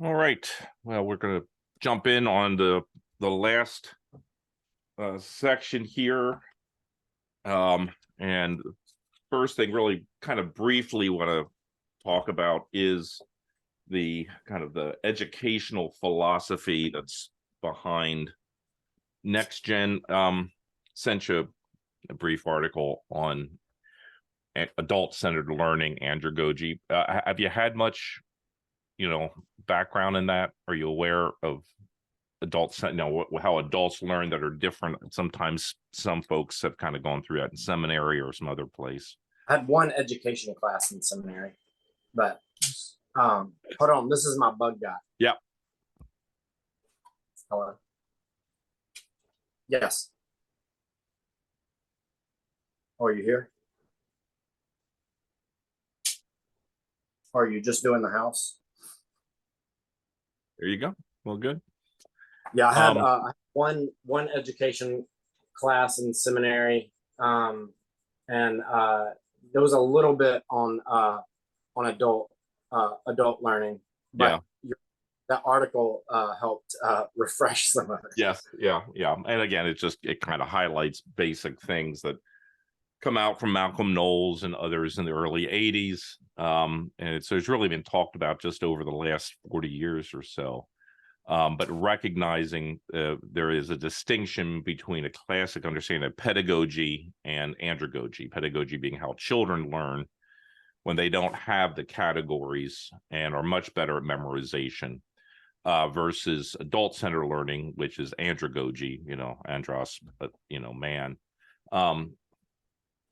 All right. Well, we're going to jump in on the last section here. And first thing, really kind of briefly want to talk about is the kind of the educational philosophy that's behind NXTGEN. Sent you a brief article on adult-centered learning, andragogy. Have you had much background in that? Are you aware of adults, how adults learn that are different? Sometimes some folks have kind of gone through that in seminary or some other place. I had one education class in seminary, but hold on, this is my bug guy. Yeah. Hello. Yes. Oh, are you here? Or are you just doing the house? There you go. Well, good. Yeah, I had one education class in seminary, and there was a little bit on adult learning, but yeah. That article helped refresh some of it. Yes, yeah. And again, it kind of highlights basic things that come out from Malcolm Knowles and others in the early 80s. And so it's really been talked about just over the last 40 years or so. But recognizing there is a distinction between a classic understanding of pedagogy and andragogy. Pedagogy being how children learn when they don't have the categories and are much better at memorization, versus adult-centered learning, which is andragogy, andros, man.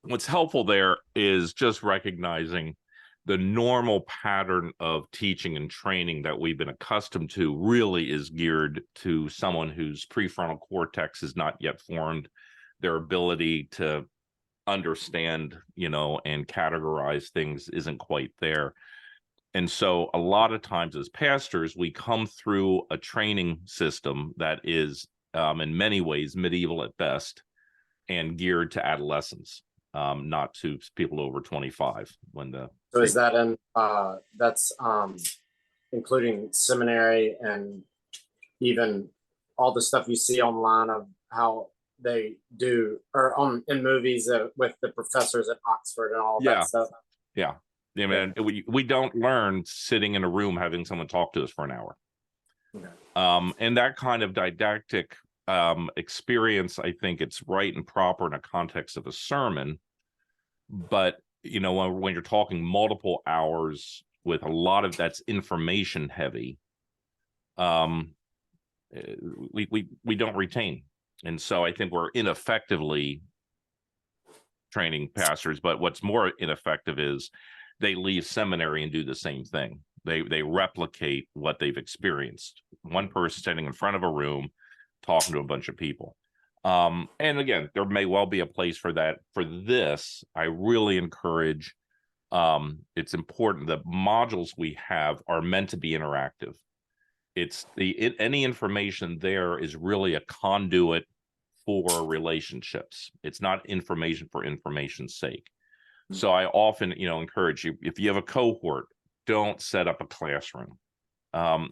What's helpful there is just recognizing the normal pattern of teaching and training that we've been accustomed to really is geared to someone whose prefrontal cortex is not yet formed. Their ability to understand, and categorize things isn't quite there. And so a lot of times as pastors, we come through a training system that is in many ways medieval at best and geared to adolescents, not to people over 25. So is that that's including seminary and even all the stuff you see online of how they do, or in movies with the professors at Oxford and all of that stuff? Yeah. I mean, we don't learn sitting in a room having someone talk to us for an hour. Okay. And that kind of didactic experience, I think it's right and proper in a context of a sermon. But, when you're talking multiple hours with a lot of that's information heavy, we don't retain. And so I think we're ineffectively training pastors. But what's more ineffective is they leave seminary and do the same thing. They replicate what they've experienced. One person standing in front of a room talking to a bunch of people. And again, there may well be a place for that. For this, I really encourage, it's important that modules we have are meant to be interactive. Any information there is really a conduit for relationships. It's not information for information's sake. So I often, encourage you, if you have a cohort, don't set up a classroom.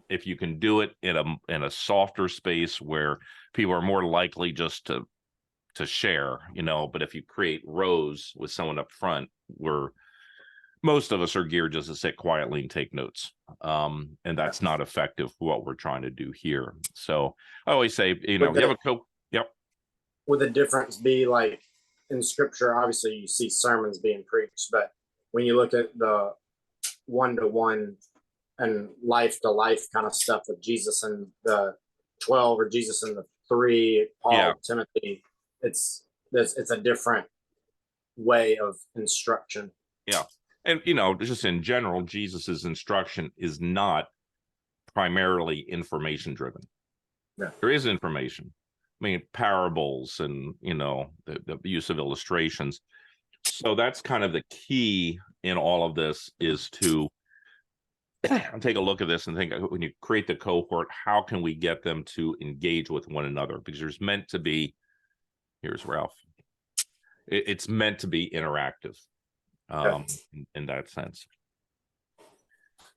If you can do it in a softer space where people are more likely just to share, but if you create rows with someone up front, where most of us are geared just to sit quietly and take notes, and that's not effective for what we're trying to do here. So I always say, you have a yep. Would the difference be like in scripture? Obviously, you see sermons being preached, but when you look at the one-to-one and life-to-life kind of stuff with Jesus and the 12 or Jesus and the 3, Paul, Timothy, it's a different way of instruction. Yeah. And, just in general, Jesus's instruction is not primarily information driven. Yeah. There is information. I mean, parables and, the use of illustrations. So that's kind of the key in all of this, is to take a look at this and think, when you create the cohort, how can we get them to engage with one another? Because there's meant to be, here's Ralph, it's meant to be interactive in that sense.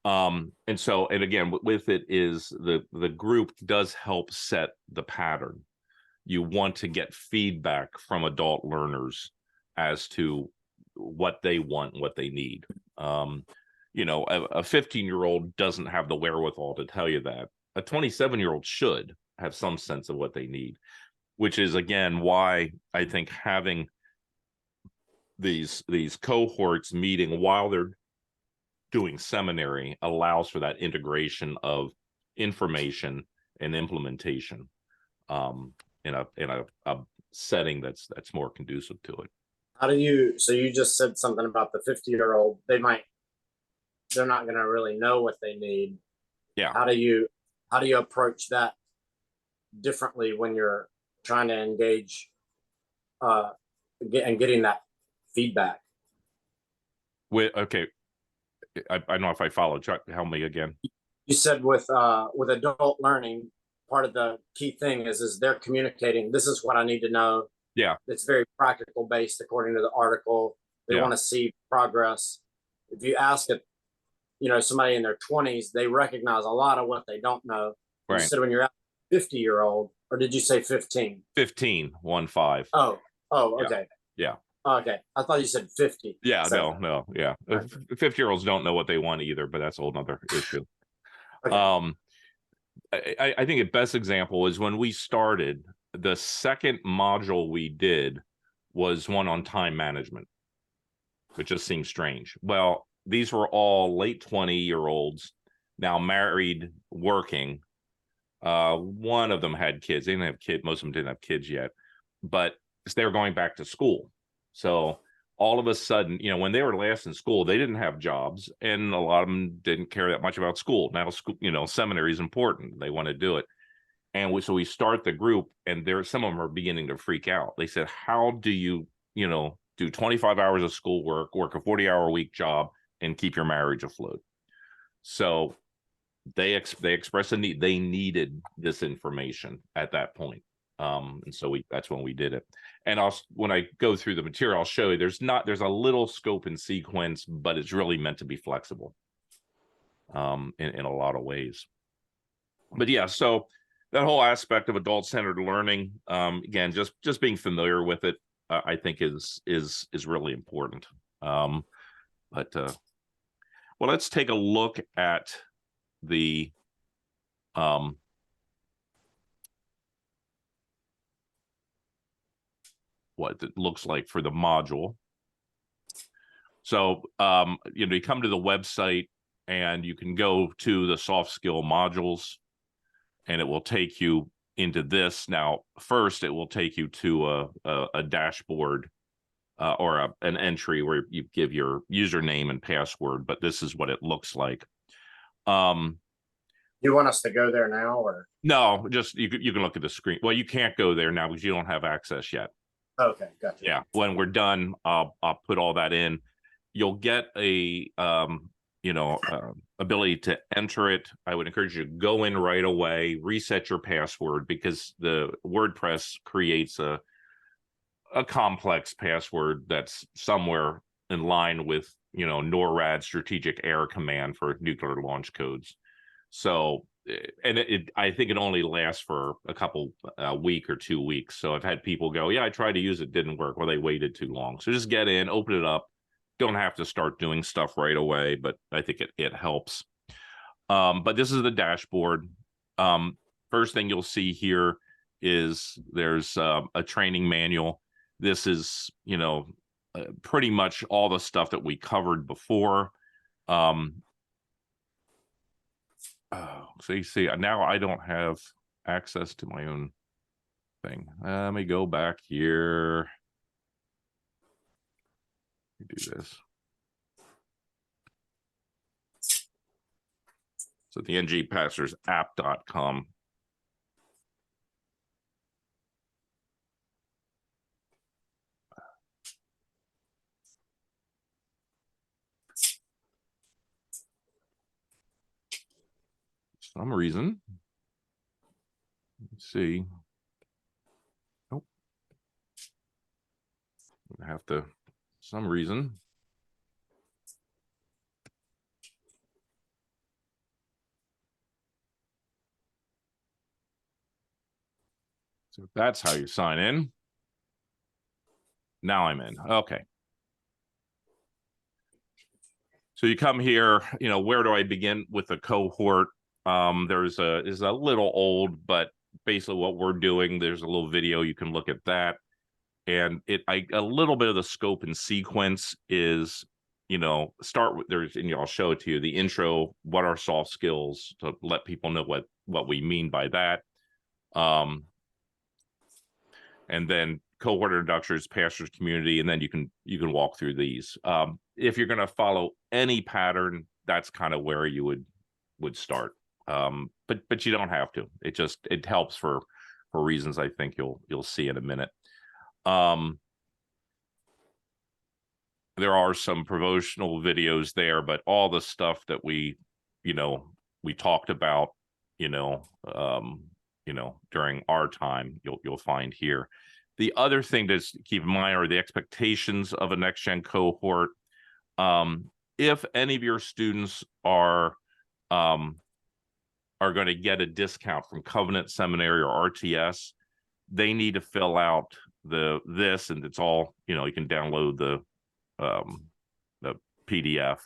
And so, and again, with it is the group does help set the pattern. You want to get feedback from adult learners as to what they want, what they need. You know, a 15-year-old doesn't have the wherewithal to tell you that. A 27-year-old should have some sense of what they need, which is again why I think having these cohorts meeting while they're doing seminary allows for that integration of information and implementation in a setting that's more conducive to it. How do you, so you just said something about the 50-year-old, they're not going to really know what they need. Yeah. How do you approach that differently when you're trying to engage and getting that feedback? Okay, I don't know if I followed. Chuck, help me again. You said with adult learning, part of the key thing is they're communicating, this is what I need to know. Yeah. It's very practical based according to the article. They want to see progress. If you ask it, you know, somebody in their 20s, they recognize a lot of what they don't know. Right. You said when you're 50-year-old, or did you say 15? 15, 1-5. Oh, okay. Yeah. Okay. I thought you said 50. Yeah, so, no, yeah. 50-year-olds don't know what they want either, but that's a whole nother issue. Okay. I think the best example is when we started, the second module we did was one on time management, which just seems strange. Well, these were all late 20-year-olds, now married, working. One of them had kids. They didn't have kids. Most of them didn't have kids yet, but they were going back to school. So all of a sudden, you know, when they were last in school, they didn't have jobs, and a lot of them didn't care that much about school. Now, school, you know, seminary is important. They want to do it. And so we start the group, and some of them are beginning to freak out. They said, how do you, you know, do 25 hours of schoolwork, work a 40-hour-a-week job, and keep your marriage afloat? So they expressed a need. They needed this information at that point. And so that's when we did it. And when I go through the material, I'll show you there's a little scope and sequence, but it's really meant to be flexible in a lot of ways. But yeah, so that whole aspect of adult-centered learning, again, just being familiar with it, I think is really important. Well, let's take a look at the what it looks like for the module. So you know, you come to the website and you can go to the soft skill modules, and it will take you into this. Now, first, it will take you to a dashboard or an entry where you give your username and password, but this is what it looks like. You want us to go there now, or no? Just you can look at the screen. Well, you can't go there now because you don't have access yet. Okay, gotcha. Yeah, when we're done, I'll put all that in. You'll get a ability to enter it. I would encourage you to go in right away, reset your password, because the WordPress creates a complex password that's somewhere in line with, you know, NORAD strategic air command for nuclear launch codes. So, and I think it only lasts for a couple week or 2 weeks. So I've had people go, yeah, I tried to use it, didn't work. Well, they waited too long. So just get in, open it up. Don't have to start doing stuff right away, but I think it helps. But this is the dashboard. First thing you'll see here is there's a training manual. This is, you know, pretty much all the stuff that we covered before. So you see, now I don't have access to my own thing. Let me go back here. Do this. So the ngpastorsapp.com. Some reason. Let's see. Nope. I have to, some reason. So that's how you sign in. Now I'm in. Okay. So you come here, where do I begin with the cohort? Is a little old, but basically what we're doing, there's a little video, you can look at that. And a little bit of the scope and sequence is, start with and I'll show it to you, the intro, what are soft skills, to let people know what we mean by that. And then cohort introductions, pastors community, and then you can walk through these. If you're going to follow any pattern, that's kind of where you would start. But you don't have to. It helps for reasons I think you'll see in a minute. There are some promotional videos there, but all the stuff that we talked about, during our time, you'll find here. The other thing to keep in mind are the expectations of a next gen cohort. If any of your students are going to get a discount from Covenant Seminary or RTS, they need to fill out this, and it's all, you can download the PDF,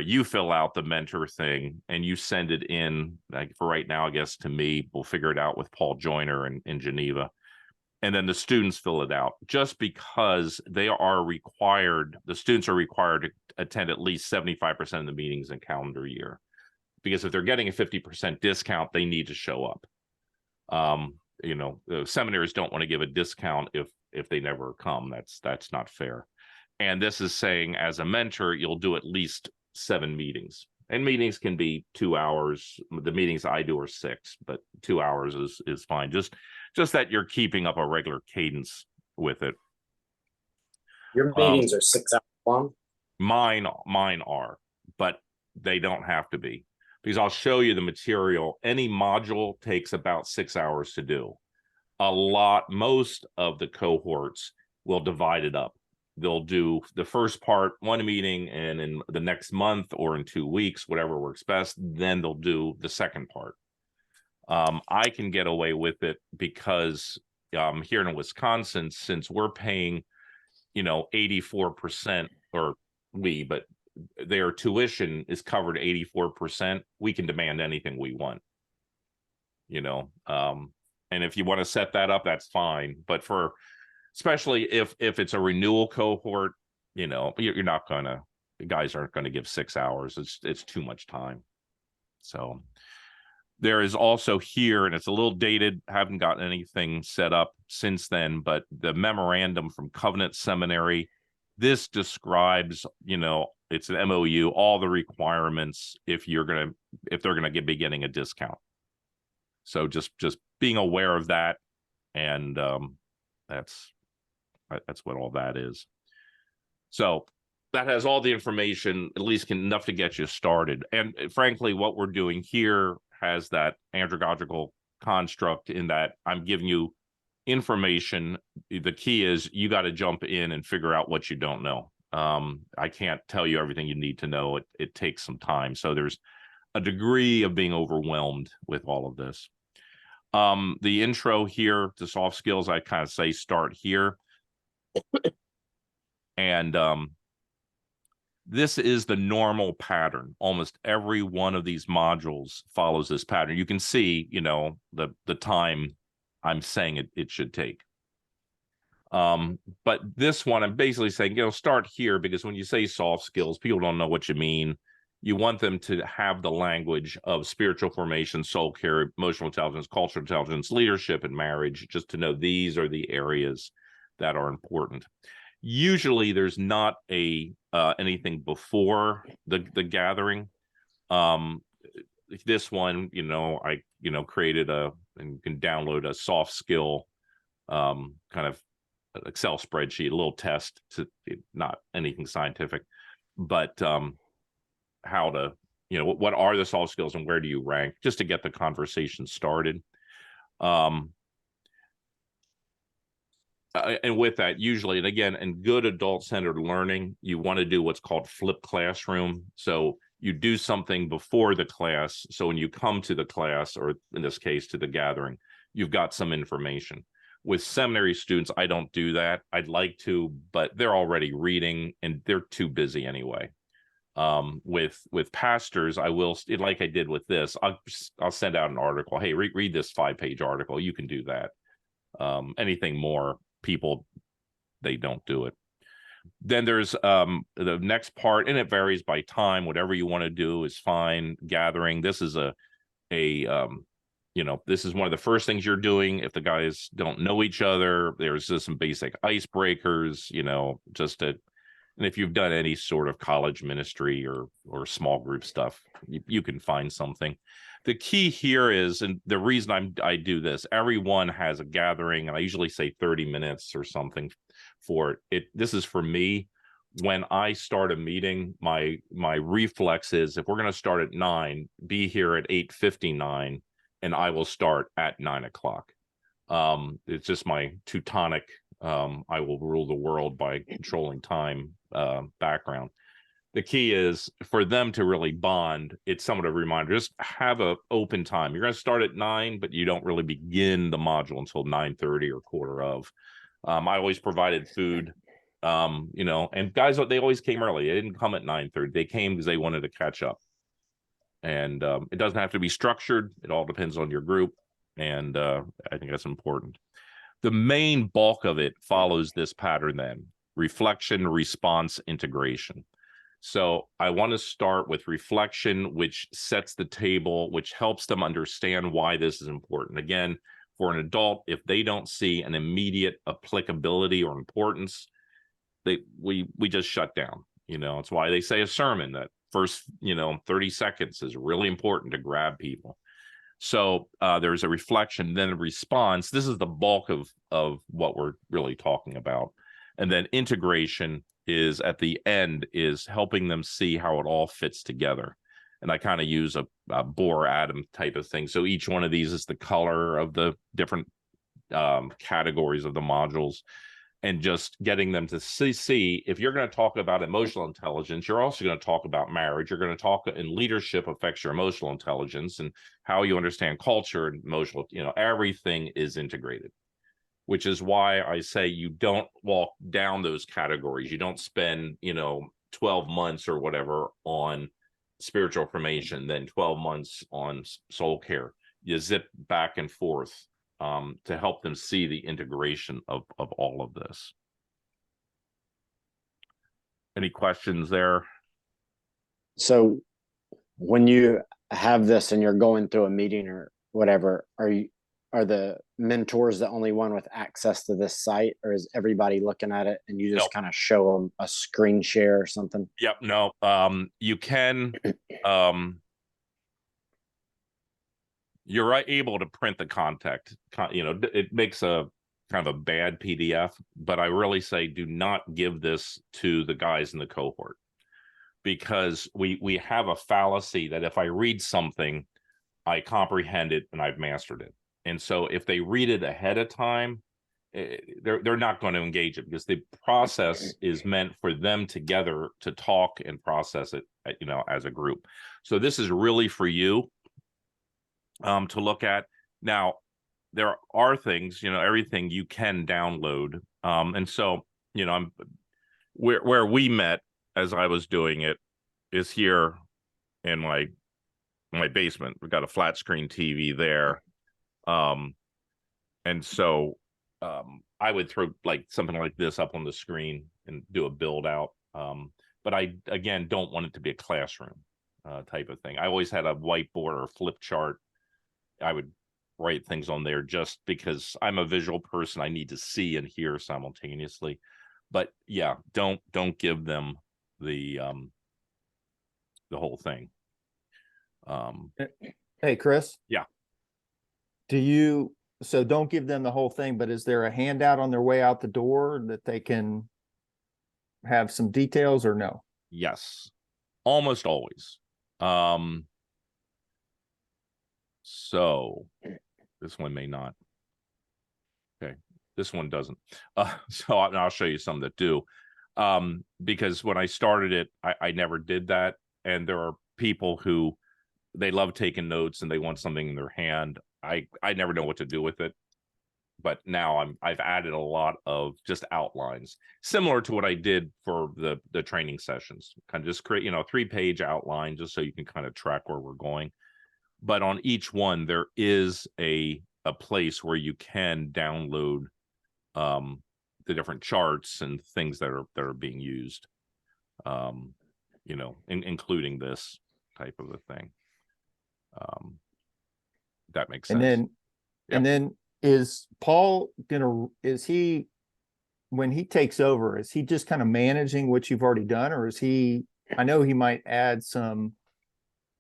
you fill out the mentor thing and you send it in, like for right now, I guess, to me. We'll figure it out with Paul Joyner in Geneva. And then the students fill it out, just because the students are required to attend at least 75% of the meetings in calendar year. Because if they're getting a 50% discount, they need to show up. The seminaries don't want to give a discount if they never come. That's not fair. And this is saying, as a mentor, you'll do at least 7 meetings, and meetings can be 2 hours. The meetings I do are 6, but 2 hours is fine. Just that you're keeping up a regular cadence with it. Your meetings are 6 hours long? Mine are, but they don't have to be, because I'll show you the material. Any module takes about 6 hours to do. Most of the cohorts will divide it up. They'll do the first part, 1 meeting, and in the next month or in 2 weeks, whatever works best, then they'll do the second part. I can get away with it because here in Wisconsin, since we're paying, 84%, but their tuition is covered 84%, we can demand anything we want. And if you want to set that up, that's fine. But especially if it's a renewal cohort, you're not gonna, the guys aren't going to give 6 hours. It's too much time. So there is also here, and it's a little dated, haven't gotten anything set up since then, but the memorandum from Covenant Seminary, this describes, it's an MOU, all the requirements if they're going to be getting a discount. So just being aware of that, and that's what all that is. So that has all the information, at least enough to get you started. And frankly, what we're doing here has that andragogical construct, in that I'm giving you information. The key is you got to jump in and figure out what you don't know. I can't tell you everything you need to know. It takes some time. So there's a degree of being overwhelmed with all of this. The intro here to soft skills, I kind of say start here. And this is the normal pattern. Almost every one of these modules follows this pattern. You can see, the time I'm saying it should take. But this one, I'm basically saying, start here, because when you say soft skills, people don't know what you mean. You want them to have the language of spiritual formation, soul care, emotional intelligence, cultural intelligence, leadership, and marriage, just to know these are the areas that are important. Usually there's not anything before the gathering. This one, I created and you can download a soft skill kind of Excel spreadsheet, a little test, to not anything scientific, but how to, what are the soft skills and where do you rank, just to get the conversation started. And with that, usually, and again, in good adult-centered learning, you want to do what's called flipped classroom. So You do something before the class. So when you come to the class, or in this case, to the gathering, you've got some information. With seminary students, I don't do that. I'd like to, but they're already reading and they're too busy anyway. With pastors, I will, like I did with this, I'll send out an article. Hey, read this 5-page article. You can do that. Anything more, people, they don't do it. Then there's the next part, and it varies by time. Whatever you want to do is fine. Gathering. This is this is one of the first things you're doing. If the guys don't know each other, there's just some basic icebreakers, and if you've done any sort of college ministry or small group stuff, you can find something. The key here is, and the reason I do this, everyone has a gathering, and I usually say 30 minutes or something for it. This is for me. When I start a meeting, my reflex is, if we're going to start at 9, be here at 8:59, and I will start at 9 o'clock. It's just my Teutonic, I will rule the world by controlling time background. The key is for them to really bond. It's somewhat of a reminder. Just have an open time. You're going to start at 9, but you don't really begin the module until 9:30 or quarter of. I always provided food, and guys, they always came early. They didn't come at 9:30. They came because they wanted to catch up. And it doesn't have to be structured. It all depends on your group. And I think that's important. The main bulk of it follows this pattern then: reflection, response, integration. So I want to start with reflection, which sets the table, which helps them understand why this is important. Again, for an adult, if they don't see an immediate applicability or importance, we just shut down. It's why they say a sermon, that first 30 seconds is really important to grab people. So there's a reflection, then a response. This is the bulk of what we're really talking about. And then integration is at the end, is helping them see how it all fits together. And I kind of use a Bohr atom type of thing. So each one of these is the color of the different categories of the modules, and just getting them to see if you're going to talk about emotional intelligence, you're also going to talk about marriage. You're going to talk, and leadership affects your emotional intelligence and how you understand culture and emotional, everything is integrated, which is why I say you don't walk down those categories. You don't spend, 12 months or whatever on spiritual formation, then 12 months on soul care. You zip back and forth to help them see the integration of all of this. Any questions there? So when you have this and you're going through a meeting or whatever, are the mentors the only one with access to this site, or is everybody looking at it and you just kind of show them a screen share or something? Yep. No, you can, you're able to print the content. It makes a kind of a bad PDF, but I really say do not give this to the guys in the cohort, because we have a fallacy that if I read something, I comprehend it and I've mastered it. And so if they read it ahead of time, they're not going to engage it, because the process is meant for them together to talk and process it, as a group. So this is really for you to look at. Now, there are things, everything you can download. And so, where we met as I was doing it is here in my basement. We've got a flat screen TV there. And so I would throw something like this up on the screen and do a build out. But I, again, don't want it to be a classroom type of thing. I always had a whiteboard or a flip chart. I would write things on there just because I'm a visual person. I need to see and hear simultaneously. But yeah, don't give them the whole thing. Hey, Chris. Yeah. So don't give them the whole thing, but is there a handout on their way out the door that they can have some details, or no? Yes, almost always. So this one may not. Okay, this one doesn't. So I'll show you some that do. Because when I started it, I never did that. And there are people who they love taking notes and they want something in their hand. I never know what to do with it, but now I've added a lot of just outlines, similar to what I did for the training sessions. Kind of just create, 3-page outline just so you can kind of track where we're going. But on each one, there is a place where you can download the different charts and things that are being used, including this type of a thing. That makes sense. And then is Paul when he takes over, is he just kind of managing what you've already done, or is he, I know he might add some,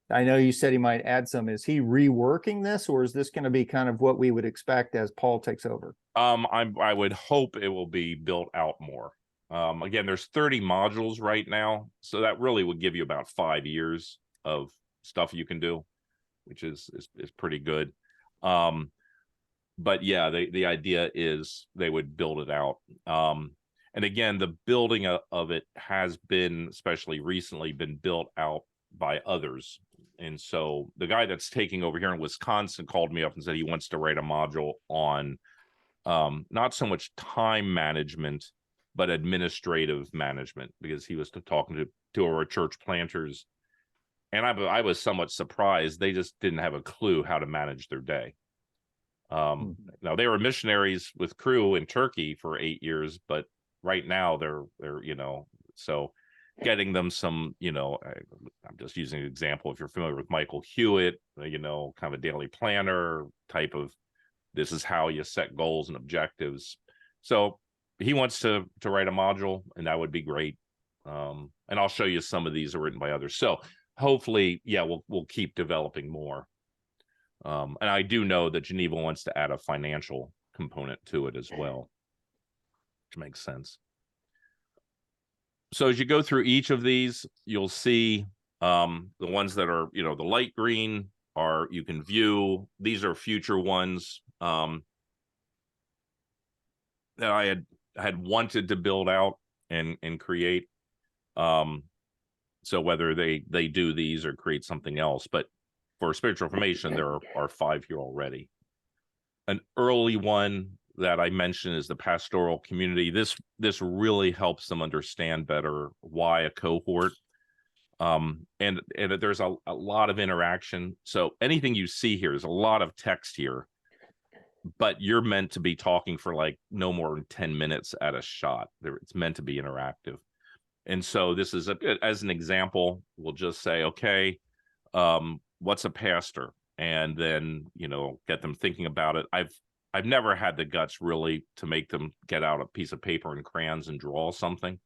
I know you said he might add some, is he reworking this, or is this going to be kind of what we would expect as Paul takes over? I would hope it will be built out more. Again, there's 30 modules right now, so that really would give you about 5 years of stuff you can do, which is pretty good. But yeah, the idea is they would build it out. And again, the building of it has been, especially recently, been built out by others. And so the guy that's taking over here in Wisconsin called me up and said he wants to write a module on not so much time management, but administrative management, because he was talking to our church planters. And I was somewhat surprised. They just didn't have a clue how to manage their day. Now they were missionaries with Crew in Turkey for 8 years, but right now they're so getting them some, I'm just using an example. If you're familiar with Michael Hewitt, kind of a daily planner type of, this is how you set goals and objectives. So he wants to write a module, and that would be great. And I'll show you some of these are written by others. So hopefully, yeah, we'll keep developing more. And I do know that Geneva wants to add a financial component to it as well, which makes sense. So as you go through each of these, you'll see the ones that are, the light green are, you can view. These are future ones that I had wanted to build out and create. So whether they do these or create something else, but for spiritual formation, there are 5 here already. An early one that I mentioned is the pastoral community. This really helps them understand better why a cohort. And there's a lot of interaction. So anything you see here is a lot of text here, but you're meant to be talking for like no more than 10 minutes at a shot. It's meant to be interactive. And so this is as an example, we'll just say, okay, what's a pastor? And then, get them thinking about it. I've never had the guts really to make them get out a piece of paper and crayons and draw something.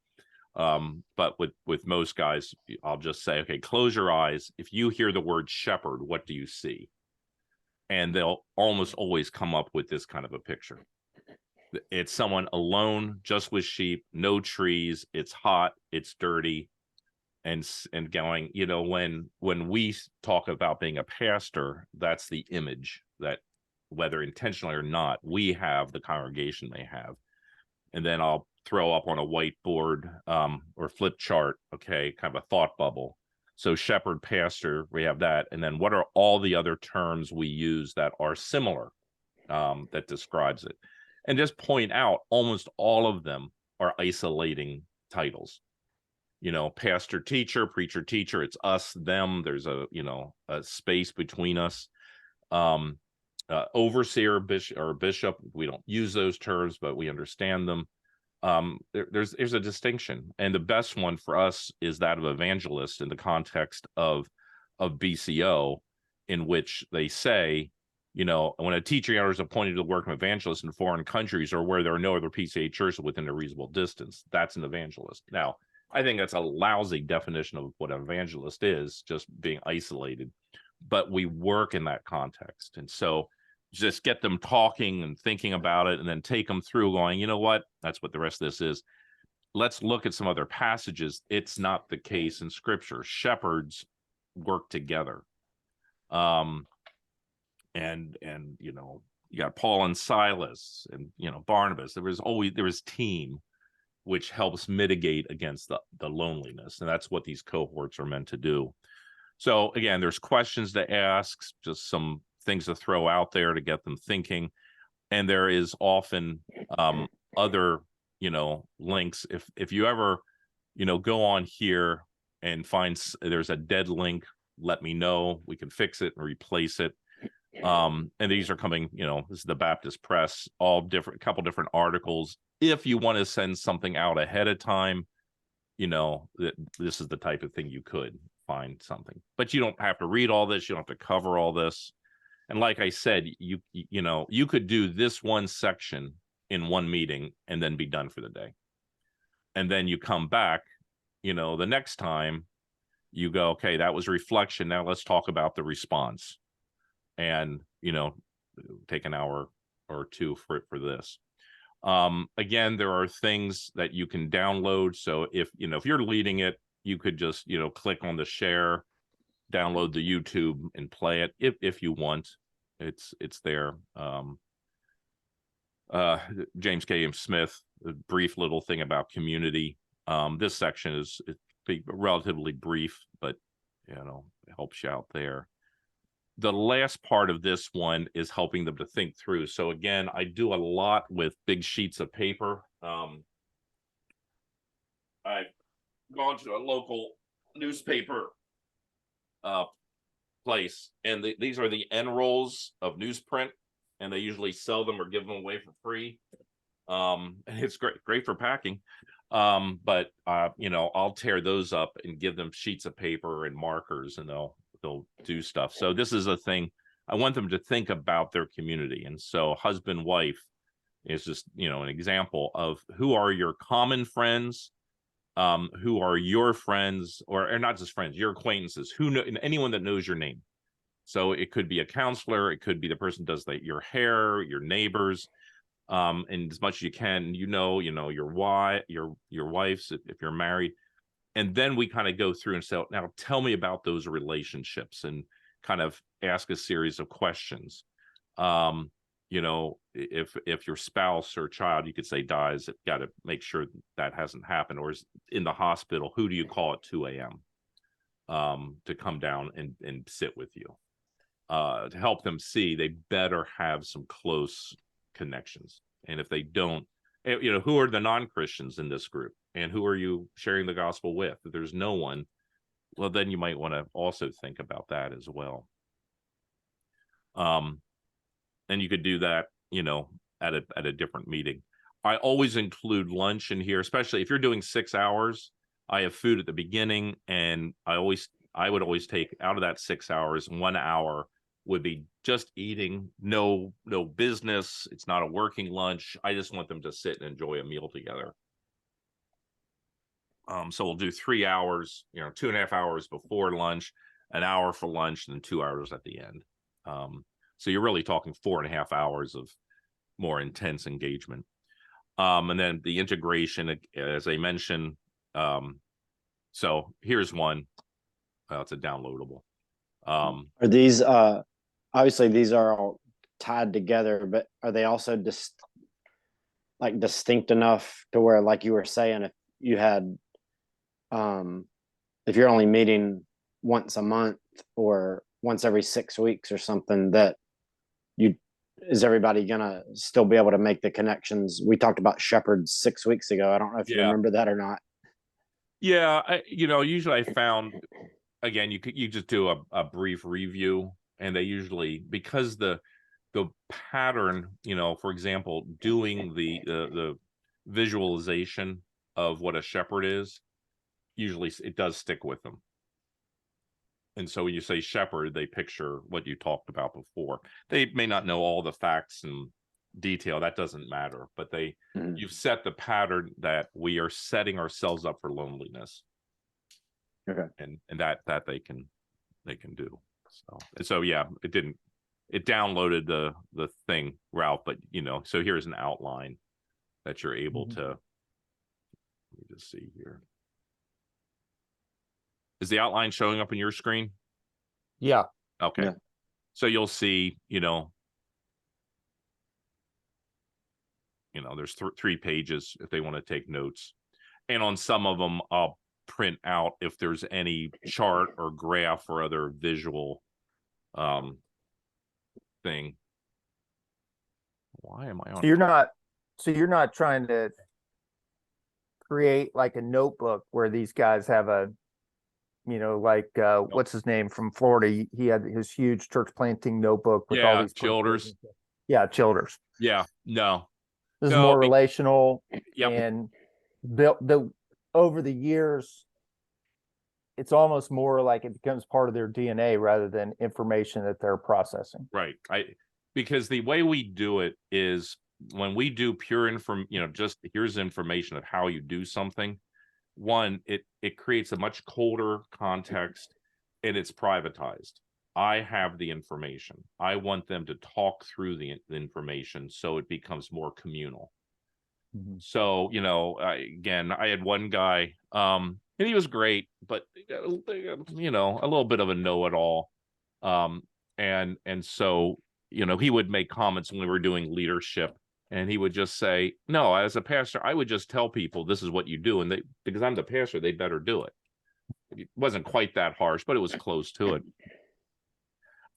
But with most guys, I'll just say, okay, close your eyes. If you hear the word shepherd, what do you see? And they'll almost always come up with this kind of a picture. It's someone alone, just with sheep, no trees. It's hot, it's dirty. And going, when we talk about being a pastor, that's the image that, whether intentionally or not, we have, the congregation may have. And then I'll throw up on a whiteboard or flip chart, okay, kind of a thought bubble. So shepherd, pastor, we have that. And then what are all the other terms we use that are similar that describes it? And just point out, almost all of them are isolating titles. Pastor, teacher, preacher, teacher, it's us, them. There's a space between us. Overseer, bishop, we don't use those terms, but we understand them. There's a distinction. And the best one for us is that of evangelist in the context of BCO, in which they say, when a teaching elder is appointed to the work of evangelist in foreign countries or where there are no other PCA churches within a reasonable distance, that's an evangelist. Now, I think that's a lousy definition of what an evangelist is, just being isolated. But we work in that context. And so just get them talking and thinking about it, and then take them through going, you know what? That's what the rest of this is. Let's look at some other passages. It's not the case in Scripture. Shepherds work together. And you got Paul and Silas and, Barnabas. There was team, which helps mitigate against the loneliness. And that's what these cohorts are meant to do. So again, there's questions to ask, just some things to throw out there to get them thinking. And there is often other, links. If you ever, go on here and find there's a dead link, let me know. We can fix it and replace it. And these are coming, this is the Baptist Press, all different, couple different articles. If you want to send something out ahead of time, this is the type of thing you could find something, but you don't have to read all this. You don't have to cover all this. And like I said, you could do this one section in one meeting and then be done for the day. And then you come back, the next time you go, okay, that was reflection. Now let's talk about the response, and, take an hour or two for this. Again, there are things that you can download. So if you're leading it, you could just, click on the share, download the YouTube and play it if you want. It's there. James K. M. Smith, a brief little thing about community. This section is relatively brief, but it helps you out there. The last part of this one is helping them to think through. So again, I do a lot with big sheets of paper. I've gone to a local newspaper place, and these are the end rolls of newsprint, and they usually sell them or give them away for free. And it's great for packing. But I'll tear those up and give them sheets of paper and markers, and they'll do stuff. So this is a thing I want them to think about their community. And so husband, wife is just, an example of who are your common friends, who are your friends, or not just friends, your acquaintances, anyone that knows your name. So it could be a counselor, it could be the person who does your hair, your neighbors, and as much as you can, your wife's, if you're married. And then we kind of go through and say, now tell me about those relationships, and kind of ask a series of questions. If your spouse or child, you could say, dies, got to make sure that hasn't happened, or is in the hospital, who do you call at 2 a.m. To come down and sit with you, to help them see they better have some close connections. And if they don't, who are the non-Christians in this group, and who are you sharing the gospel with? If there's no one, well, then you might want to also think about that as well. And you could do that, at a different meeting. I always include lunch in here, especially if you're doing 6 hours. I have food at the beginning, and I would always take out of that 6 hours, 1 hour would be just eating, no business. It's not a working lunch. I just want them to sit and enjoy a meal together. So we'll do 3 hours, 2.5 hours before lunch, an hour for lunch, and then 2 hours at the end. So you're really talking 4.5 hours of more intense engagement. And then the integration, as I mentioned. So here's one. It's a downloadable. Are these obviously these are all tied together, but are they also distinct enough to where, like you were saying, if you had if you're only meeting once a month or once every 6 weeks or something, that is everybody gonna still be able to make the connections? We talked about shepherds 6 weeks ago. I don't know if you remember that or not. Yeah, usually I found, again, you just do a brief review, and they usually, because the pattern, for example, doing the visualization of what a shepherd is, usually it does stick with them. And so when you say shepherd, they picture what you talked about before. They may not know all the facts and detail, that doesn't matter, but you've set the pattern that we are setting ourselves up for loneliness. Okay. And that they can do. So yeah, it downloaded the thing, Ralph, but so here's an outline that you're able to, let me just see here. Is the outline showing up on your screen? Yeah. Okay. Yeah. So you'll see, there's 3 pages if they want to take notes. And on some of them, I'll print out if there's any chart or graph or other visual thing. Why am I on? So you're not trying to create like a notebook where these guys have a, like what's his name from Florida? He had his huge church planting notebook with all these Childers. Yeah, Childers. Yeah, no. This is No, more relational, Yep. and the over the years, it's almost more like it becomes part of their DNA rather than information that they're processing. Right. Because the way we do it is when we do pure just here's information of how you do something. One, it creates a much colder context, and it's privatized. I have the information. I want them to talk through the information so it becomes more communal. Mm-hmm. So, I had one guy, and he was great, but a little bit of a know-it-all. And so, he would make comments when we were doing leadership, and he would just say, no, as a pastor, I would just tell people this is what you do. And because I'm the pastor, they better do it. It wasn't quite that harsh, but it was close to it.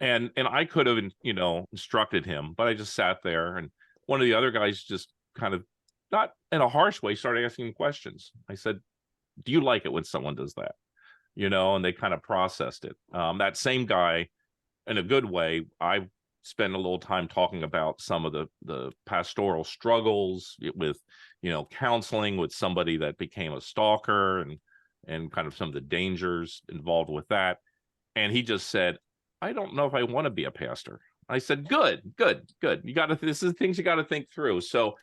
And I could have, instructed him, but I just sat there, and one of the other guys just kind of, not in a harsh way, started asking him questions. I said, do you like it when someone does that? And they kind of processed it. That same guy, in a good way, I spent a little time talking about some of the pastoral struggles with, counseling with somebody that became a stalker and kind of some of the dangers involved with that. And he just said, I don't know if I want to be a pastor. I said, good. This is things you got to think through. So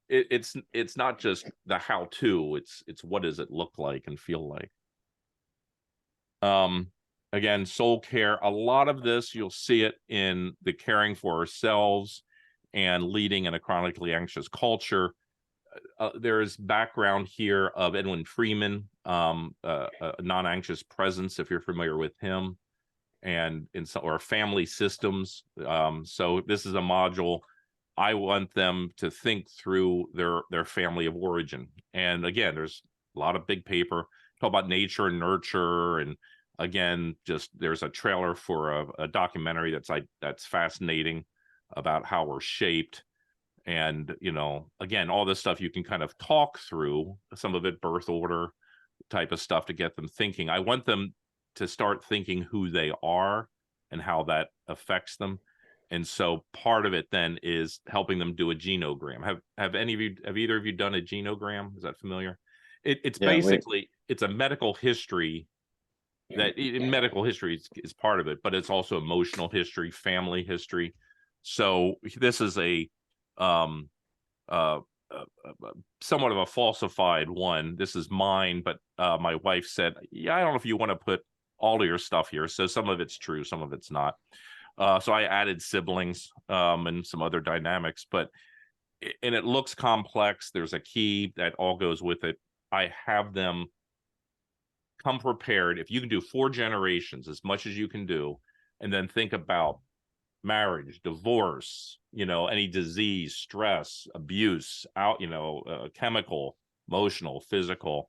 it's not just the how-to, it's what does it look like and feel like. Again, soul care, a lot of this, you'll see it in the caring for ourselves and leading in a chronically anxious culture. There's background here of Edwin Freeman, a non-anxious presence, if you're familiar with him, and or family systems. So this is a module. I want them to think through their family of origin. And again, there's a lot of big paper, talk about nature and nurture. And again, just there's a trailer for a documentary that's fascinating about how we're shaped. And, again, all this stuff you can kind of talk through, some of it birth order type of stuff to get them thinking. I want them to start thinking who they are and how that affects them. And so part of it then is helping them do a genogram. Have either of you done a genogram? Is that familiar? It's basically, it's a medical history that in medical history is part of it, but it's also emotional history, family history. So this is a somewhat of a falsified one. This is mine, but my wife said, yeah, I don't know if you want to put all of your stuff here. So some of it's true, some of it's not. So I added siblings and some other dynamics, and it looks complex. There's a key that all goes with it. I have them come prepared. If you can do 4 generations, as much as you can do, and then think about marriage, divorce, any disease, stress, abuse, chemical, emotional, physical,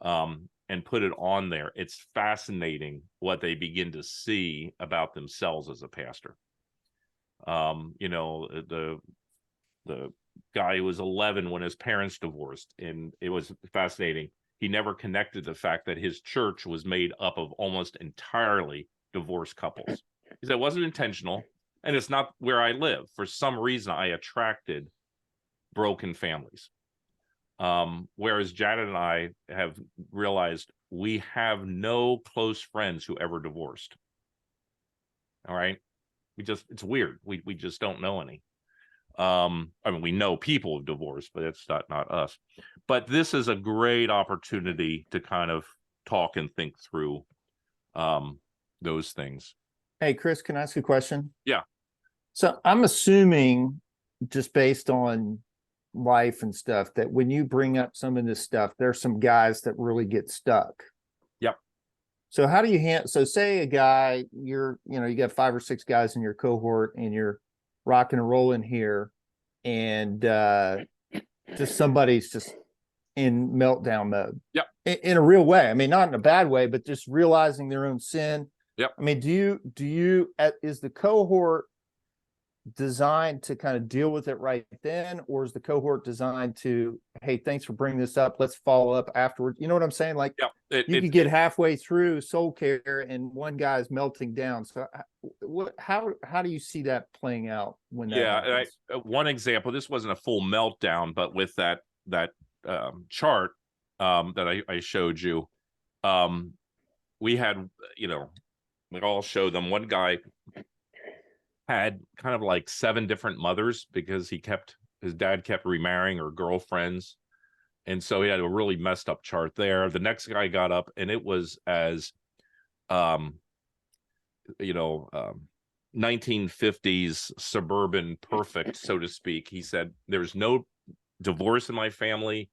and put it on there. It's fascinating what they begin to see about themselves as a pastor. The guy who was 11 when his parents divorced, and it was fascinating. He never connected the fact that his church was made up of almost entirely divorced couples. He said it wasn't intentional, and it's not where I live. For some reason, I attracted broken families. Whereas Janet and I have realized we have no close friends who ever divorced. All right. It's weird. We just don't know any. We know people have divorced, but it's not us. But this is a great opportunity to kind of talk and think through those things. Hey, Chris, can I ask a question? Yeah. So I'm assuming, just based on life and stuff, that when you bring up some of this stuff, there's some guys that really get stuck. Yep. So how do you so say a guy, you got 5 or 6 guys in your cohort and you're rocking and rolling here, and just somebody's just in meltdown mode. Yep. In a real way. I mean, not in a bad way, but just realizing their own sin. Yep. I mean, is the cohort designed to kind of deal with it right then, or is the cohort designed to, hey, thanks for bringing this up, let's follow up afterward? You know what I'm saying? Like, you could get halfway through soul care and one guy's melting down. So how do you see that playing out when that happens? One example, this wasn't a full meltdown, but with that chart that I showed you, we had, we all show them, one guy had kind of like 7 different mothers because his dad kept remarrying or girlfriends. And so he had a really messed up chart there. The next guy got up and it was as, 1950s suburban perfect, so to speak. He said, there's no divorce in my family.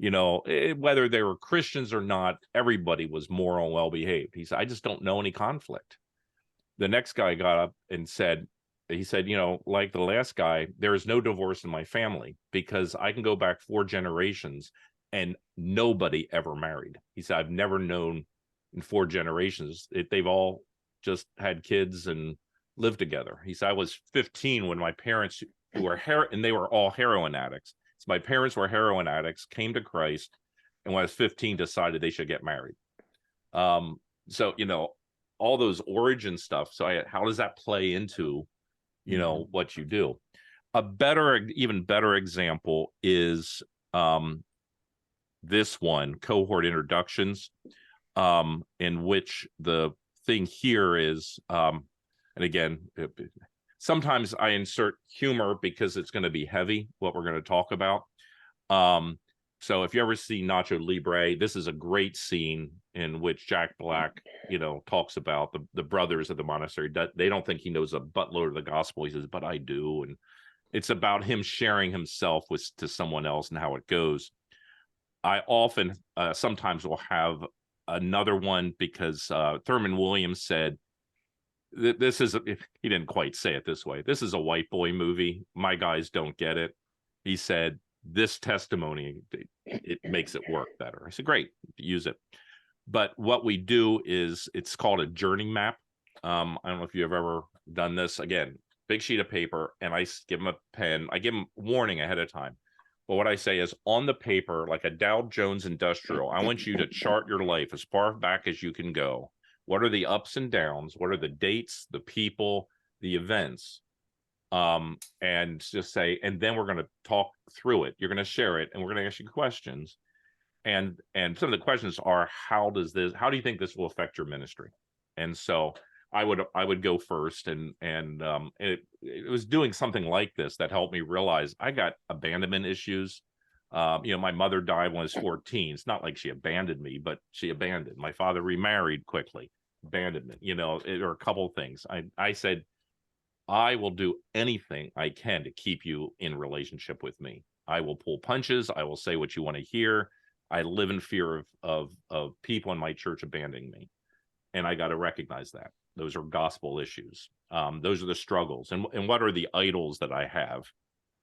Whether they were Christians or not, everybody was moral and well-behaved. He said, I just don't know any conflict. The next guy got up and said, like the last guy, there is no divorce in my family because I can go back 4 generations and nobody ever married. He said, I've never known in 4 generations, they've all just had kids and lived together. He said, I was 15 when my parents, who were and they were all heroin addicts. So my parents were heroin addicts, came to Christ, and when I was 15, decided they should get married. So, all those origin stuff. So how does that play into, what you do? Even better example is this one, cohort introductions, in which the thing here is, and again, sometimes I insert humor because it's going to be heavy, what we're going to talk about. So if you ever see Nacho Libre, this is a great scene in which Jack Black, talks about the brothers of the monastery. They don't think he knows a buttload of the gospel. He says, but I do. And it's about him sharing himself to someone else and how it goes. I often, sometimes will have another one because Thurman Williams said, this is, he didn't quite say it this way, this is a white boy movie. My guys don't get it. He said, this testimony, it makes it work better. I said, great, use it. But what we do is, it's called a journey map. I don't know if you've ever done this. Again, big sheet of paper, and I give them a pen. I give them warning ahead of time. But what I say is, on the paper, like a Dow Jones Industrial, I want you to chart your life as far back as you can go. What are the ups and downs? What are the dates, the people, the events? And just say, and then we're going to talk through it. You're going to share it, and we're going to ask you questions. And some of the questions are, how do you think this will affect your ministry? And so I would go first, and it was doing something like this that helped me realize I got abandonment issues. My mother died when I was 14. It's not like she abandoned me, but she abandoned. My father remarried quickly, abandonment, or a couple of things. I said, I will do anything I can to keep you in relationship with me. I will pull punches. I will say what you want to hear. I live in fear of people in my church abandoning me. And I got to recognize that. Those are gospel issues. Those are the struggles. And what are the idols that I have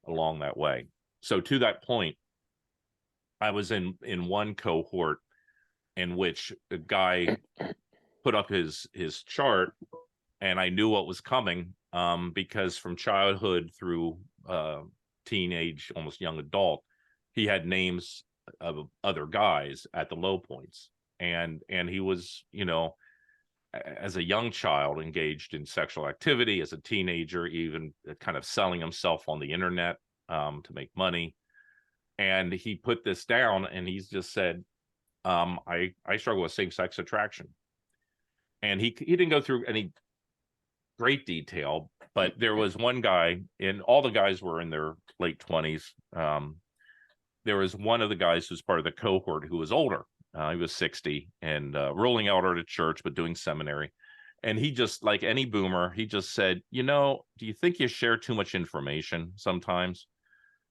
along that way? So to that point, I was in one cohort in which a guy put up his chart, and I knew what was coming, because from childhood through teenage, almost young adult, he had names of other guys at the low points. And he was, as a young child, engaged in sexual activity, as a teenager, even kind of selling himself on the internet to make money. And he put this down, and he's just said, I struggle with same-sex attraction. And he didn't go through any great detail, but there was one guy, and all the guys were in their late 20s. There was one of the guys who's part of the cohort who was older. He was 60 and ruling elder at a church, but doing seminary. And he just, like any boomer, he just said, do you think you share too much information sometimes?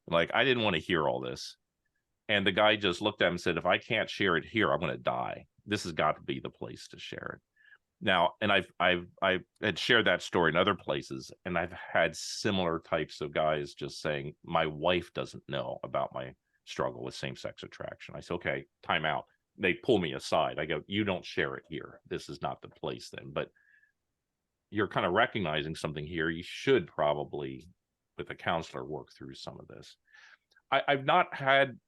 Like, I didn't want to hear all this. And the guy just looked at him and said, if I can't share it here, I'm going to die. This has got to be the place to share it. Now, and I've had shared that story in other places, and I've had similar types of guys just saying, my wife doesn't know about my struggle with same-sex attraction. I said, okay, time out. They pull me aside. I go, you don't share it here. This is not the place then. But you're kind of recognizing something here. You should probably, with a counselor, work through some of this. I've not had,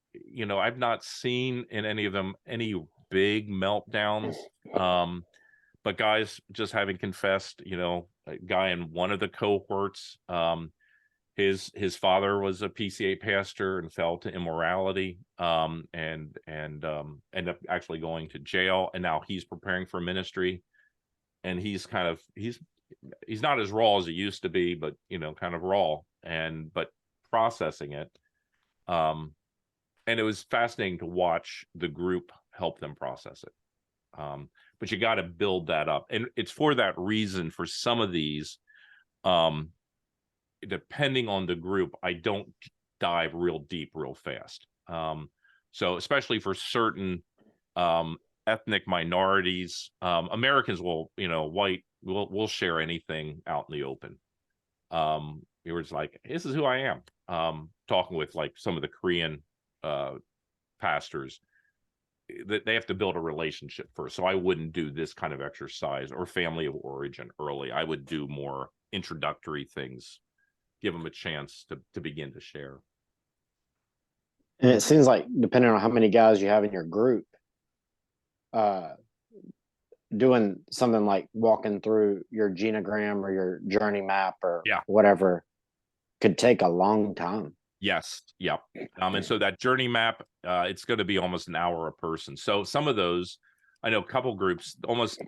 I've not seen in any of them any big meltdowns. But guys, just having confessed, a guy in one of the cohorts, his father was a PCA pastor and fell to immorality, and ended up actually going to jail, and now he's preparing for ministry, and he's not as raw as he used to be, but kind of raw, but processing it. And it was fascinating to watch the group help them process it. But you got to build that up. And it's for that reason, for some of these, depending on the group, I don't dive real deep real fast. So especially for certain ethnic minorities, Americans will, white, will share anything out in the open. It was like, this is who I am. Talking with like some of the Korean pastors, that they have to build a relationship first. So I wouldn't do this kind of exercise or family of origin early. I would do more introductory things, give them a chance to begin to share. And it seems like, depending on how many guys you have in your group, doing something like walking through your genogram or your journey map or whatever could take a long time. Yes. Yeah. And so that journey map, it's going to be almost an hour a person. So some of those, I know a couple groups, almost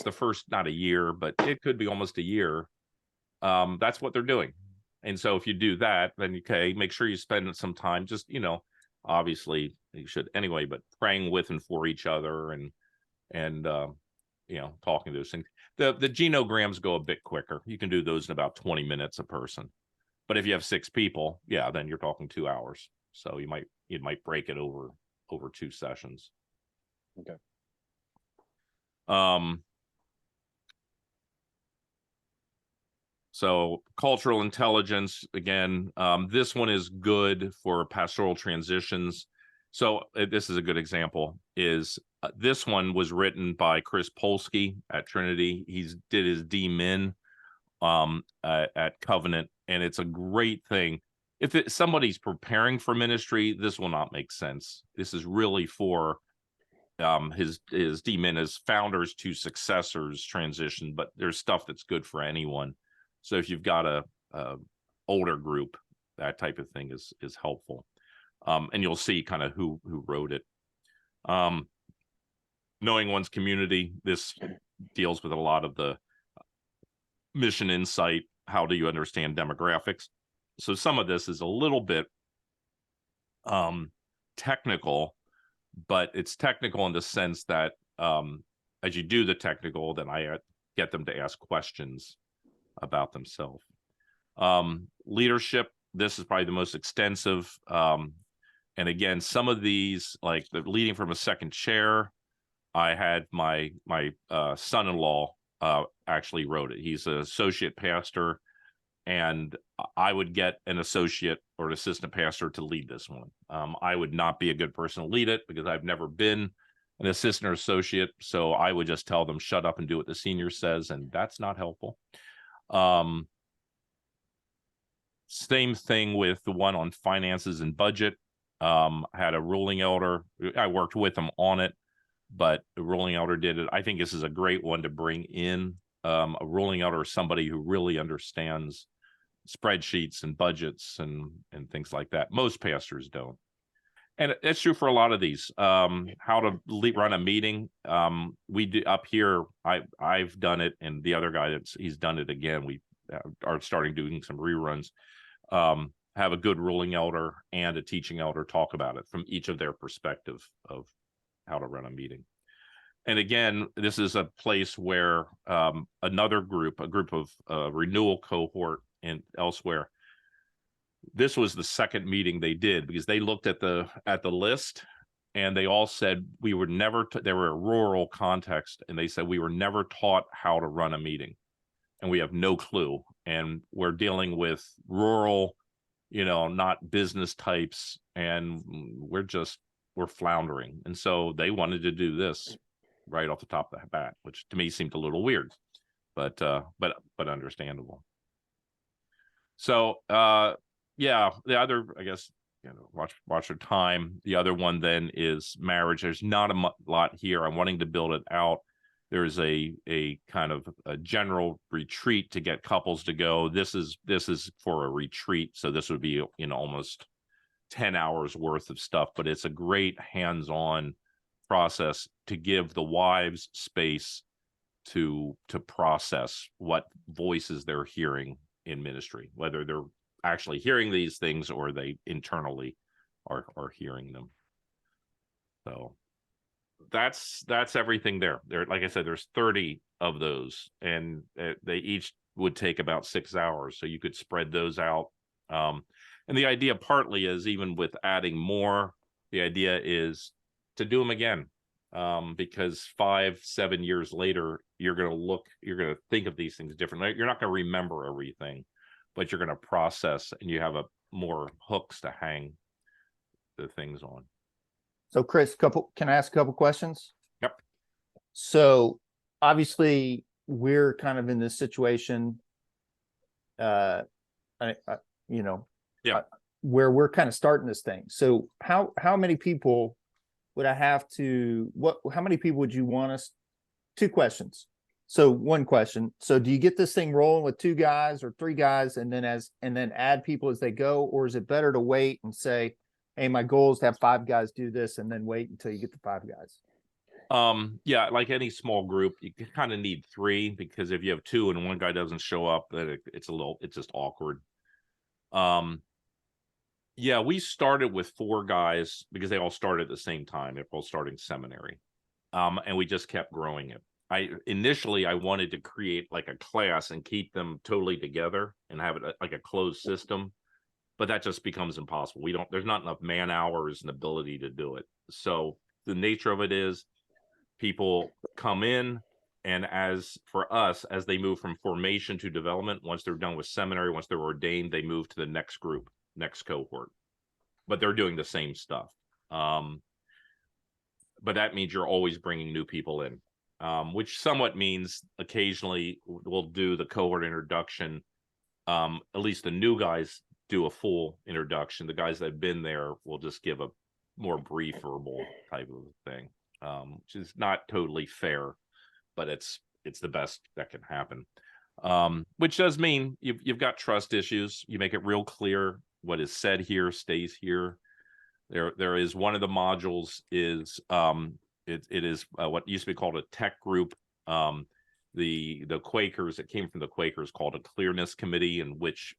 the first, not a year, but it could be almost a year. That's what they're doing. And so if you do that, then okay, make sure you spend some time just, obviously you should anyway, but praying with and for each other and talking to those things. The genograms go a bit quicker. You can do those in about 20 minutes a person. But if you have 6 people, then you're talking 2 hours. So you might break it over 2 sessions. Okay. So cultural intelligence, again, this one is good for pastoral transitions. So this is a good example. This one was written by Chris Polsky at Trinity. He's did his D-Min at Covenant, and it's a great thing. If somebody's preparing for ministry, this will not make sense. This is really for his D-Min as founders to successors transition, but there's stuff that's good for anyone. So if you've got a older group, that type of thing is helpful. And you'll see kind of who wrote it. Knowing one's community, this deals with a lot of the mission insight. How do you understand demographics? So some of this is a little bit technical, but it's technical in the sense that as you do the technical, then I get them to ask questions about themselves. Leadership, this is probably the most extensive. And again, some of these, like the leading from a second chair, I had my son-in-law actually wrote it. He's an associate pastor, and I would get an associate or an assistant pastor to lead this one. I would not be a good person to lead it because I've never been an assistant or associate. So I would just tell them, shut up and do what the senior says. And that's not helpful. Same thing with the one on finances and budget. I had a ruling elder. I worked with them on it, but the ruling elder did it. I think this is a great one to bring in. A ruling elder is somebody who really understands spreadsheets and budgets and things like that. Most pastors don't. And it's true for a lot of these. How to run a meeting. We do up here. I've done it, and the other guy he's done it again. We are starting doing some reruns. Have a good ruling elder and a teaching elder talk about it from each of their perspective of how to run a meeting. And again, this is a place where another group, a group of renewal cohort and elsewhere, this was the second meeting they did because they looked at the list and they all said we were never, they were a rural context, and they said we were never taught how to run a meeting and we have no clue. And we're dealing with rural not business types, and we're floundering. And so they wanted to do this right off the top of the bat, which to me seemed a little weird, but understandable. So yeah, the other, I guess, watch your time. The other one then is marriage. There's not a lot here. I'm wanting to build it out. There's a kind of a general retreat to get couples to go. This is for a retreat, so this would be almost 10 hours worth of stuff, but it's a great hands-on process to give the wives space to process what voices they're hearing in ministry, whether they're actually hearing these things or they internally are hearing them. So that's everything there. Like I said, there's 30 of those, and they each would take about 6 hours, so you could spread those out. And the idea partly is, even with adding more, the idea is to do them again, because 5-7 years later, you're going to think of these things differently. You're not going to remember everything, but you're going to process, and you have more hooks to hang the things on. So Chris, can I ask a couple questions? Yep. So obviously we're kind of in this situation, where we're kind of starting this thing. So how many people would I have to, how many people would you want us? 2 questions. So 1 question. So do you get this thing rolling with 2 guys or 3 guys and then add people as they go? Or is it better to wait and say, hey, my goal is to have 5 guys do this, and then wait until you get to 5 guys? Yeah, like any small group, you kind of need 3, because if you have 2 and 1 guy doesn't show up, then it's just awkward. Yeah, we started with 4 guys because they all started at the same time. They're both starting seminary. And we just kept growing it. Initially I wanted to create like a class and keep them totally together and have it like a closed system, but that just becomes impossible. There's not enough man hours and ability to do it. So the nature of it is, people come in, and as for us, as they move from formation to development, once they're done with seminary, once they're ordained, they move to the next group, next cohort, but they're doing the same stuff. But that means you're always bringing new people in, which somewhat means occasionally we'll do the cohort introduction. At least the new guys do a full introduction. The guys that have been there will just give a more brief verbal type of thing, which is not totally fair, but it's the best that can happen. Which does mean you've got trust issues. You make it real clear what is said here stays here. There is one of the modules is it is what used to be called a tech group. The Quakers, it came from the Quakers, called a clearness committee, in which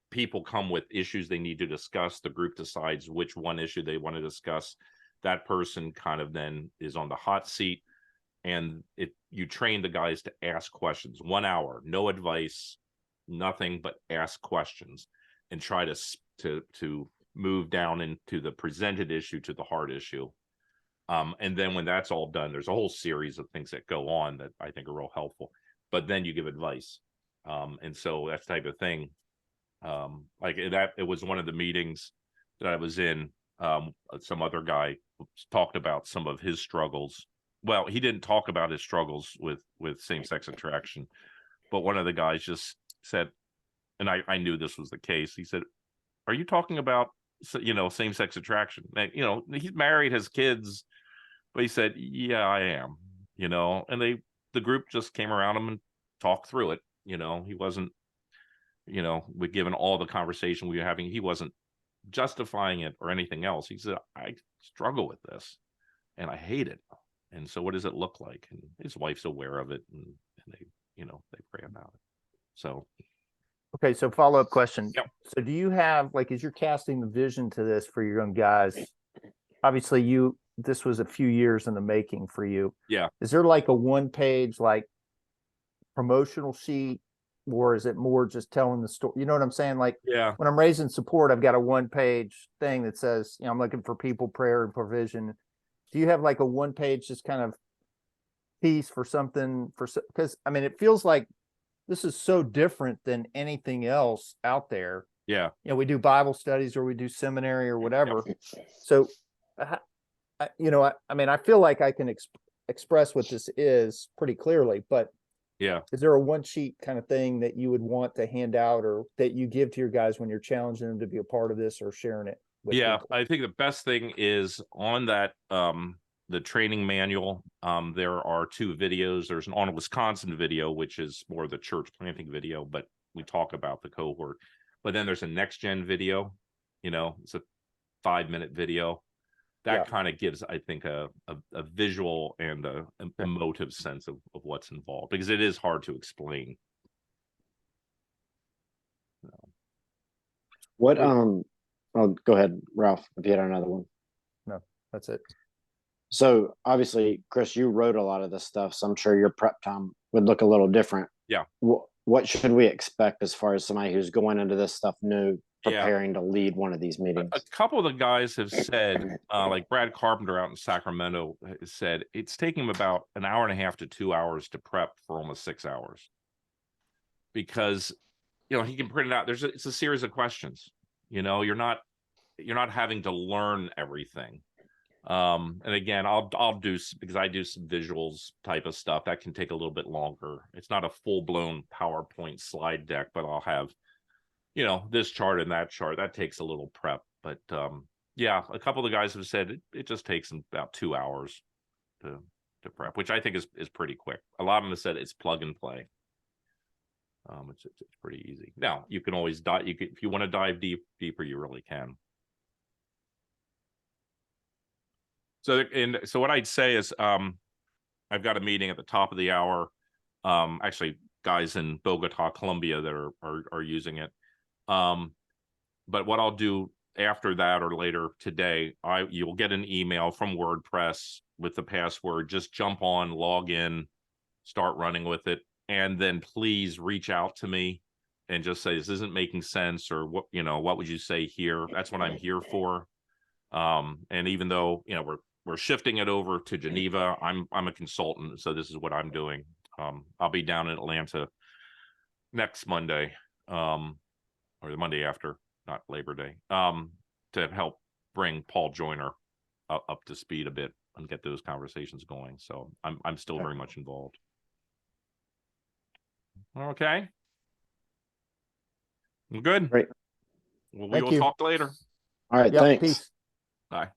people come with issues they need to discuss. The group decides which one issue they want to discuss. That person kind of then is on the hot seat, and you train the guys to ask questions. 1 hour, no advice, nothing but ask questions, and try to move down into the presented issue to the hard issue. And then when that's all done, there's a whole series of things that go on that I think are real helpful. But then you give advice. And so that type of thing, like that, it was one of the meetings that I was in. Some other guy talked about some of his struggles. Well, he didn't talk about his struggles with same-sex attraction, but one of the guys just said, and I knew this was the case. He said, "Are you talking about, same-sex attraction?" And, he's married, has kids, but he said, "Yeah, I am." And the group just came around him and talked through it. He wasn't, given all the conversation we were having, he wasn't justifying it or anything else. He said, "I struggle with this and I hate it. And so what does it look like?" And his wife's aware of it, and they pray about it. So. Okay. So follow-up question. Yep. So do you have, like, as you're casting the vision to this for your young guys, obviously this was a few years in the making for you. Yeah. Is there like a 1-page, like, promotional sheet, or is it more just telling the story? You know what I'm saying? Like, Yeah. when I'm raising support, I've got a 1-page thing that says, I'm looking for people, prayer, and provision. Do you have like a 1-page just kind of piece for something because it feels like this is so different than anything else out there. Yeah. you know, we do Bible studies or we do seminary or whatever. So, you know, I mean, I feel like I can express what this is pretty clearly, but Yeah. is there a one sheet kind of thing that you would want to hand out or that you give to your guys when you're challenging them to be a part of this or sharing it with Yeah, people? I think the best thing is on that the training manual, there are 2 videos. There's an on Wisconsin video, which is more the church planting video, but we talk about the cohort. But then there's a NXTGEN video, you know, it's a 5-minute video. That Yeah. kind of gives, I think, a visual and a emotive sense of what's involved, because it is hard to explain. What, Wait. oh, go ahead, Ralph, if you had another one. That's it. So obviously, Chris, you wrote a lot of this stuff, so I'm sure your prep time would look a little different. Yeah. What should we expect as far as somebody who's going into this stuff new, Yeah. preparing to lead one of these meetings? A couple of the guys have said, like Brad Carpenter out in Sacramento has said, it's taking him about an hour and a half to 2 hours to prep for almost 6 hours. Because, you know, he can print it out. It's a series of questions. You know, you're not having to learn everything. And again, I'll do, because I do some visuals type of stuff that can take a little bit longer. It's not a full-blown PowerPoint slide deck, but I'll have, you know, this chart and that chart. That takes a little prep, but yeah, a couple of the guys have said it just takes them about 2 hours to prep, which I think is pretty quick. A lot of them have said it's plug and play. It's pretty easy. Now you can always dive. If you want to dive deeper, you really can. So what I'd say is, I've got a meeting at the top of the hour. Actually, guys in Bogota, Colombia, that are using it. But what I'll do after that or later today, you'll get an email from WordPress with the password. Just jump on, log in, start running with it, and then please reach out to me and just say this isn't making sense, or what, you know, what would you say here? That's what I'm here for. And even though, you know, we're shifting it over to Geneva, I'm a consultant, so this is what I'm doing. I'll be down in Atlanta next Monday, or the Monday after, not Labor Day, to help bring Paul Joyner up to speed a bit and get those conversations going. So I'm still very much involved. Okay. Well, good. Great. Well, we Thank will you. talk later. All right, Yeah, thanks. peace. Bye.